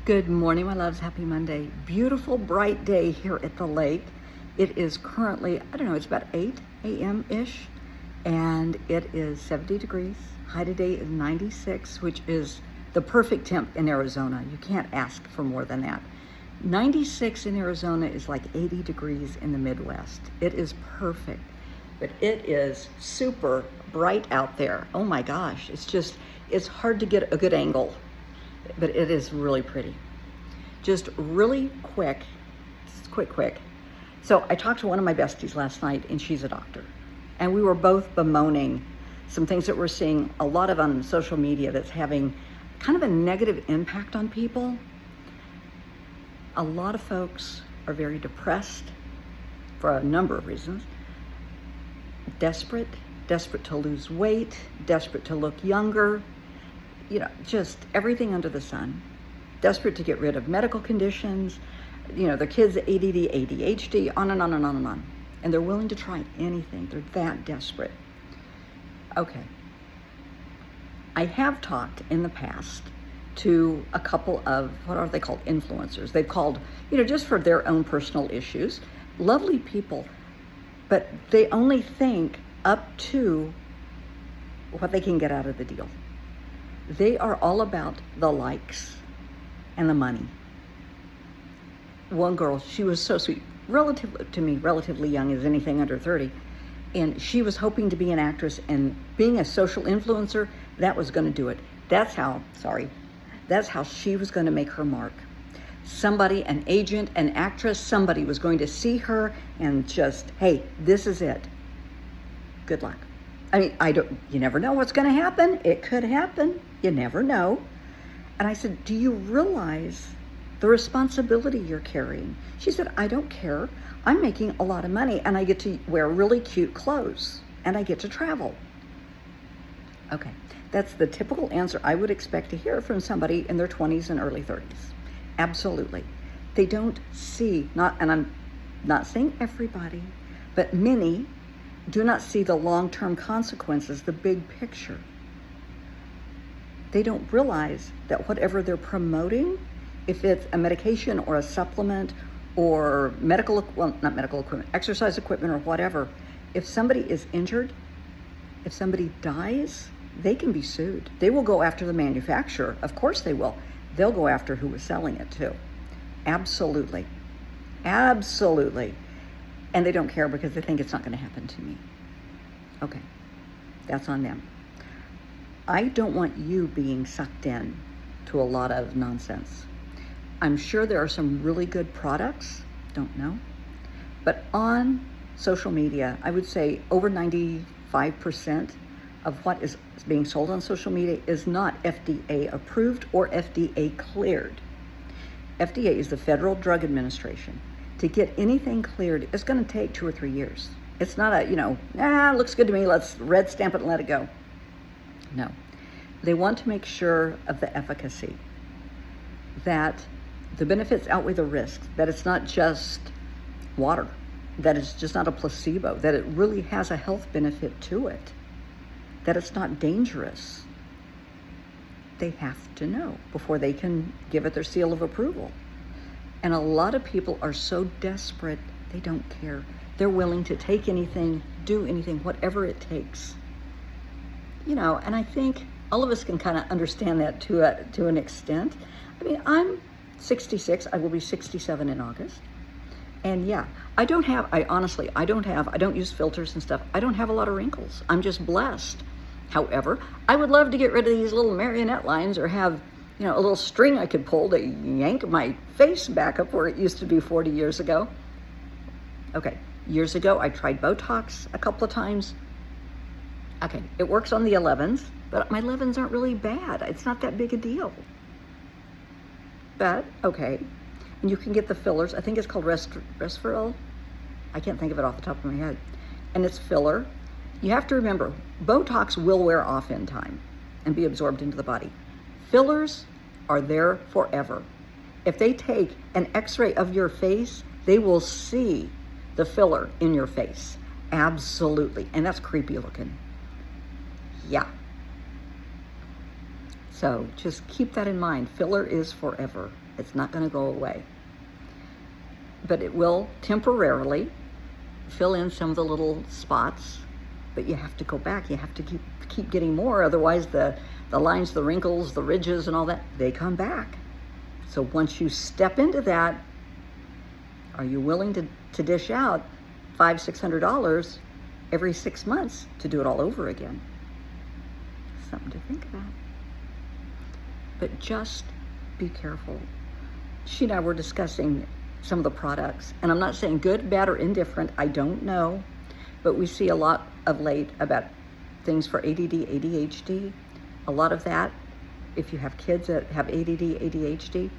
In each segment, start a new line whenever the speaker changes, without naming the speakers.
Good morning, my loves. Happy Monday. Beautiful, bright day here at the lake. It is currently, I don't know, it's about 8 a.m.-ish, and it is 70 degrees. High today is 96, which is the perfect temp in Arizona. You can't ask for more than that. 96 in Arizona is like 80 degrees in the Midwest. It is perfect, but it is super bright out there. Oh my gosh, it's hard to get a good angle, but it is really pretty. Just really quick. So I talked to one of my besties last night, and she's a doctor. And we were both bemoaning some things that we're seeing a lot of on social media that's having kind of a negative impact on people. A lot of folks are very depressed for a number of reasons. Desperate to lose weight, desperate to look younger, just everything under the sun. Desperate to get rid of medical conditions, their kids ADD, ADHD, on and on and on and on. And they're willing to try anything. They're that desperate. Okay. I have talked in the past to a couple of, what are they called, influencers. They've called, just for their own personal issues. Lovely people, but they only think up to what they can get out of the deal. They are all about the likes and the money. One girl, she was so sweet, relatively young as anything under 30, and she was hoping to be an actress, and being a social influencer, that was going to do it. That's how she was going to make her mark. Somebody, an agent, an actress, somebody was going to see her and just, hey, this is it. Good luck. I mean, you never know what's going to happen. It could happen. You never know. And I said, do you realize the responsibility you're carrying? She said, I don't care. I'm making a lot of money, and I get to wear really cute clothes, and I get to travel. Okay, that's the typical answer I would expect to hear from somebody in their 20s and early 30s. Absolutely. They don't see, and I'm not saying everybody, but many do not see the long-term consequences, the big picture. They don't realize that whatever they're promoting, if it's a medication or a supplement or not medical equipment, exercise equipment or whatever, if somebody is injured, if somebody dies, they can be sued. They will go after the manufacturer. Of course they will. They'll go after who was selling it too. Absolutely. Absolutely. And they don't care because they think it's not going to happen to me. Okay, that's on them. I don't want you being sucked in to a lot of nonsense. I'm sure there are some really good products, don't know. But on social media, I would say over 95% of what is being sold on social media is not FDA approved or FDA cleared. FDA is the Federal Drug Administration. To get anything cleared, it's going to take 2 or 3 years. It's not looks good to me, let's red stamp it and let it go. No. They want to make sure of the efficacy, that the benefits outweigh the risks, that it's not just water, that it's just not a placebo, that it really has a health benefit to it, that it's not dangerous. They have to know before they can give it their seal of approval. And a lot of people are so desperate, they don't care. They're willing to take anything, do anything, whatever it takes. And I think all of us can kind of understand that to an extent. I mean, I'm 66, I will be 67 in August. And yeah, I don't use filters and stuff. I don't have a lot of wrinkles. I'm just blessed. However, I would love to get rid of these little marionette lines or have a little string I could pull to yank my face back up where it used to be 40 years ago. Okay, years ago, I tried Botox a couple of times. Okay, it works on the 11s, but my 11s aren't really bad. It's not that big a deal. But, okay, and you can get the fillers. I think it's called Resveratrol. I can't think of it off the top of my head. And it's filler. You have to remember, Botox will wear off in time and be absorbed into the body. Fillers are there forever. If they take an x-ray of your face, they will see the filler in your face. Absolutely. And that's creepy looking. Yeah. So just keep that in mind. Filler is forever. It's not going to go away. But it will temporarily fill in some of the little spots, but you have to go back. You have to keep getting more. Otherwise, the lines, the wrinkles, the ridges and all that, they come back. So once you step into that, are you willing to dish out $500-$600 every 6 months to do it all over again? Something to think about. But just be careful. She and I were discussing some of the products, and I'm not saying good, bad, or indifferent. I don't know, but we see a lot of late about things for ADD, ADHD. A lot of that, if you have kids that have ADD, ADHD,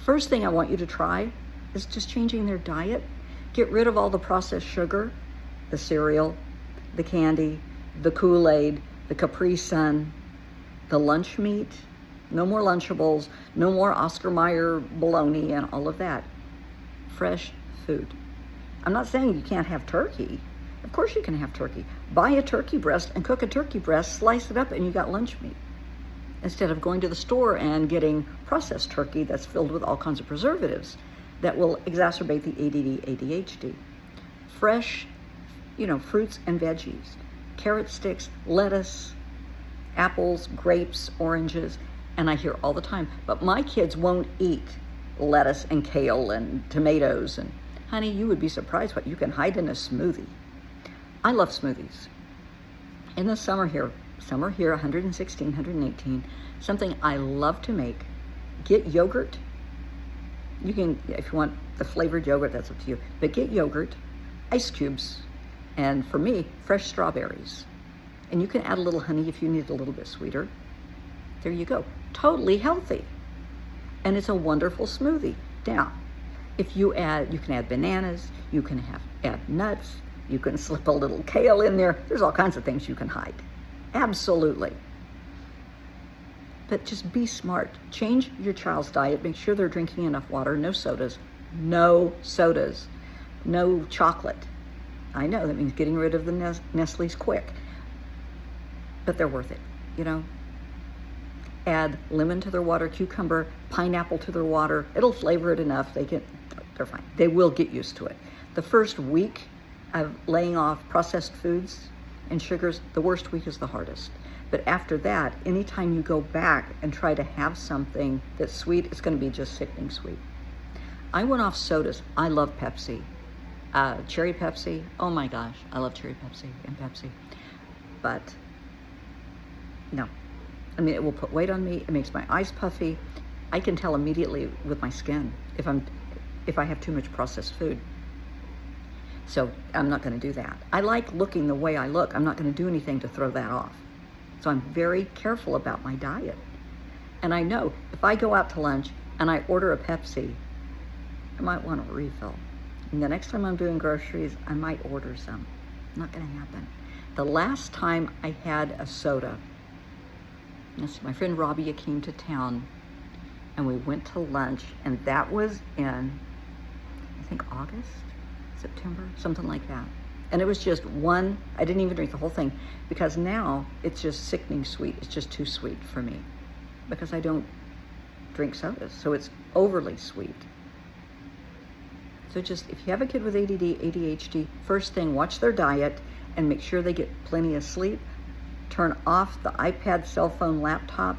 first thing I want you to try is just changing their diet. Get rid of all the processed sugar, the cereal, the candy, the Kool-Aid, the Capri Sun, the lunch meat. No more Lunchables, no more Oscar Mayer bologna and all of that. Fresh food. I'm not saying you can't have turkey. Of course you can have turkey. Buy a turkey breast and cook a turkey breast, slice it up, and you got lunch meat. Instead of going to the store and getting processed turkey that's filled with all kinds of preservatives that will exacerbate the ADD, ADHD. Fresh, fruits and veggies. Carrot sticks, lettuce, apples, grapes, oranges. And I hear all the time, but my kids won't eat lettuce and kale and tomatoes. And honey, you would be surprised what you can hide in a smoothie. I love smoothies. In the summer here, 116, 118, something I love to make, get yogurt. You can, if you want the flavored yogurt, that's up to you, but get yogurt, ice cubes, and for me, fresh strawberries. And you can add a little honey if you need it a little bit sweeter. There you go. Totally healthy. And it's a wonderful smoothie. Now, if you can add bananas, you can add nuts, you can slip a little kale in there. There's all kinds of things you can hide. Absolutely. But just be smart. Change your child's diet. Make sure they're drinking enough water. No sodas. No sodas. No chocolate. I know that means getting rid of the Nestle's quick. But they're worth it, Add lemon to their water, cucumber, pineapple to their water. It'll flavor it enough. They're fine. They will get used to it. The first week of laying off processed foods and sugars, the worst week is the hardest. But after that, anytime you go back and try to have something that's sweet, it's going to be just sickening sweet. I went off sodas. I love Pepsi. Cherry Pepsi. Oh my gosh, I love cherry Pepsi and Pepsi. But no. It will put weight on me. It makes my eyes puffy. I can tell immediately with my skin if I have too much processed food. So I'm not going to do that. I like looking the way I look. I'm not going to do anything to throw that off. So I'm very careful about my diet. And I know if I go out to lunch and I order a Pepsi, I might want a refill. And the next time I'm doing groceries, I might order some. Not going to happen. The last time I had a soda, my friend Robbie came to town and we went to lunch, and that was in, I think, August, September, something like that. And it was just one, I didn't even drink the whole thing because now it's just sickening sweet. It's just too sweet for me because I don't drink sodas. So it's overly sweet. So just, if you have a kid with ADD, ADHD, first thing, watch their diet and make sure they get plenty of sleep. Turn off the iPad, cell phone, laptop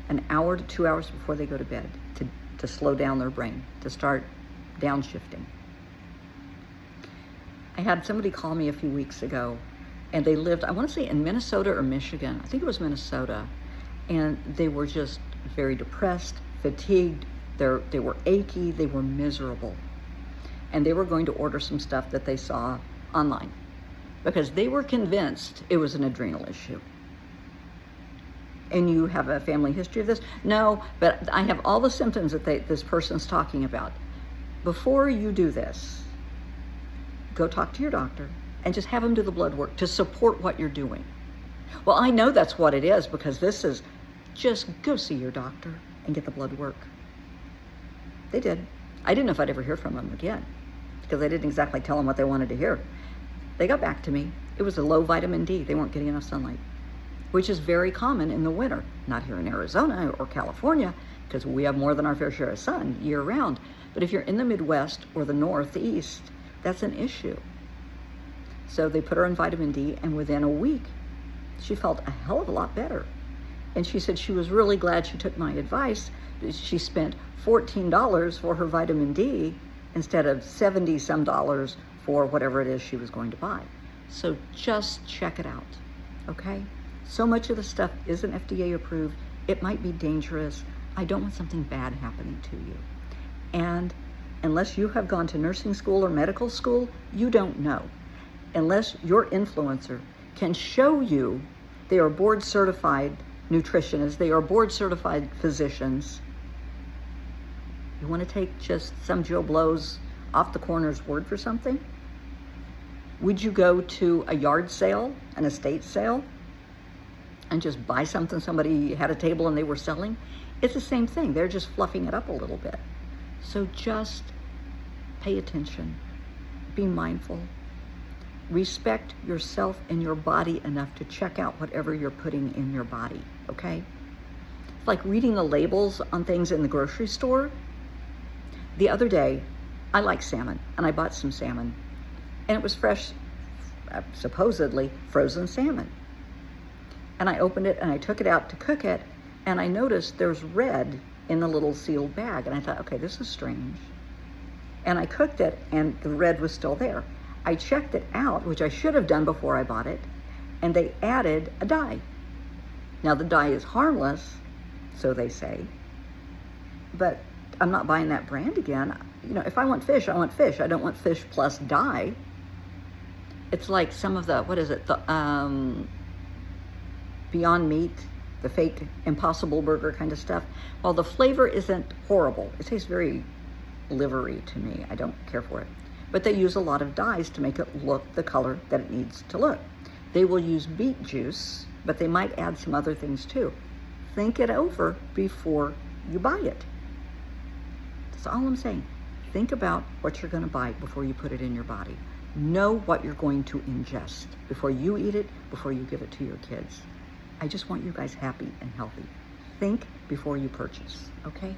an hour to 2 hours before they go to bed to slow down their brain, to start downshifting. I had somebody call me a few weeks ago, and they lived, I want to say in Minnesota or Michigan. I think it was Minnesota. And they were just very depressed, fatigued. They were achy. They were miserable. And they were going to order some stuff that they saw online because they were convinced it was an adrenal issue. And you have a family history of this? No, but I have all the symptoms that this person's talking about. Before you do this, go talk to your doctor and just have them do the blood work to support what you're doing. Well, I know that's what it is because this is just go see your doctor and get the blood work. They did. I didn't know if I'd ever hear from them again because I didn't exactly tell them what they wanted to hear. They got back to me. It was a low vitamin D. They weren't getting enough sunlight, which is very common in the winter. Not here in Arizona or California, because we have more than our fair share of sun year round. But if you're in the Midwest or the Northeast, that's an issue. So they put her on vitamin D, and within a week, she felt a hell of a lot better. And she said she was really glad she took my advice. She spent $14 for her vitamin D instead of $70 some for whatever it is she was going to buy. So just check it out, okay? So much of the stuff isn't FDA approved. It might be dangerous. I don't want something bad happening to you. And unless you have gone to nursing school or medical school, you don't know. Unless your influencer can show you they are board certified nutritionists, they are board certified physicians. You want to take just some Joe Blow's off the corner's word for something? Would you go to a yard sale, an estate sale, and just buy something somebody had a table and they were selling? It's the same thing. They're just fluffing it up a little bit. So just pay attention, be mindful, respect yourself and your body enough to check out whatever you're putting in your body, okay? It's like reading the labels on things in the grocery store. The other day, I like salmon, and I bought some salmon, and it was fresh, supposedly frozen salmon. And I opened it and I took it out to cook it, and I noticed there's red in the little sealed bag, and I thought, okay, this is strange. And I cooked it, and the red was still there. I checked it out, which I should have done before I bought it, and they added a dye. Now the dye is harmless, so they say, but I'm not buying that brand again. You know, if I want fish, I want fish. I don't want fish plus dye. It's like some of the, what is it, the Beyond Meat, the fake Impossible Burger kind of stuff. While the flavor isn't horrible, it tastes very livery to me. I don't care for it. But they use a lot of dyes to make it look the color that it needs to look. They will use beet juice, but they might add some other things too. Think it over before you buy it. That's all I'm saying. Think about what you're going to buy before you put it in your body. Know what you're going to ingest before you eat it, before you give it to your kids. I just want you guys happy and healthy. Think before you purchase, okay?